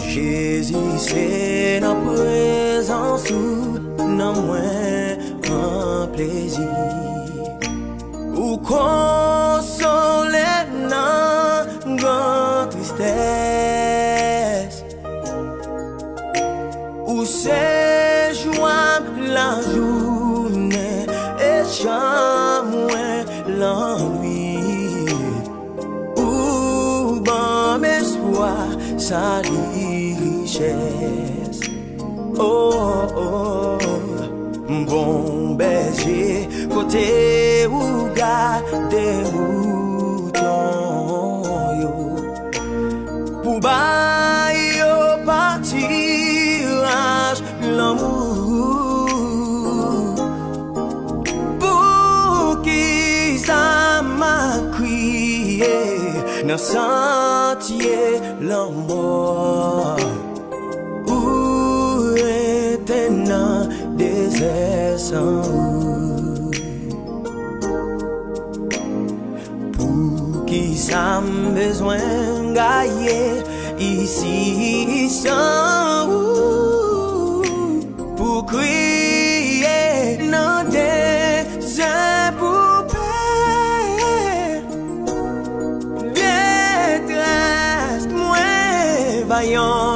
Jezi c'est dans présence nan mwen en plaisir ou consoler nan grande tristesse ou c'est joie la journée et jamais l'ennui ou bon espoir sa richesse. Oh, oh, bon berger, côté où garde mouton yo, pour ba yo partirage l'amour, pour qui ça m'a crié dans sentier l'amour. Dans désert sans eau, pour qui ça me besoin gagner ici sans eau, pour crier dans désert pour paix, détresse moins vaillant.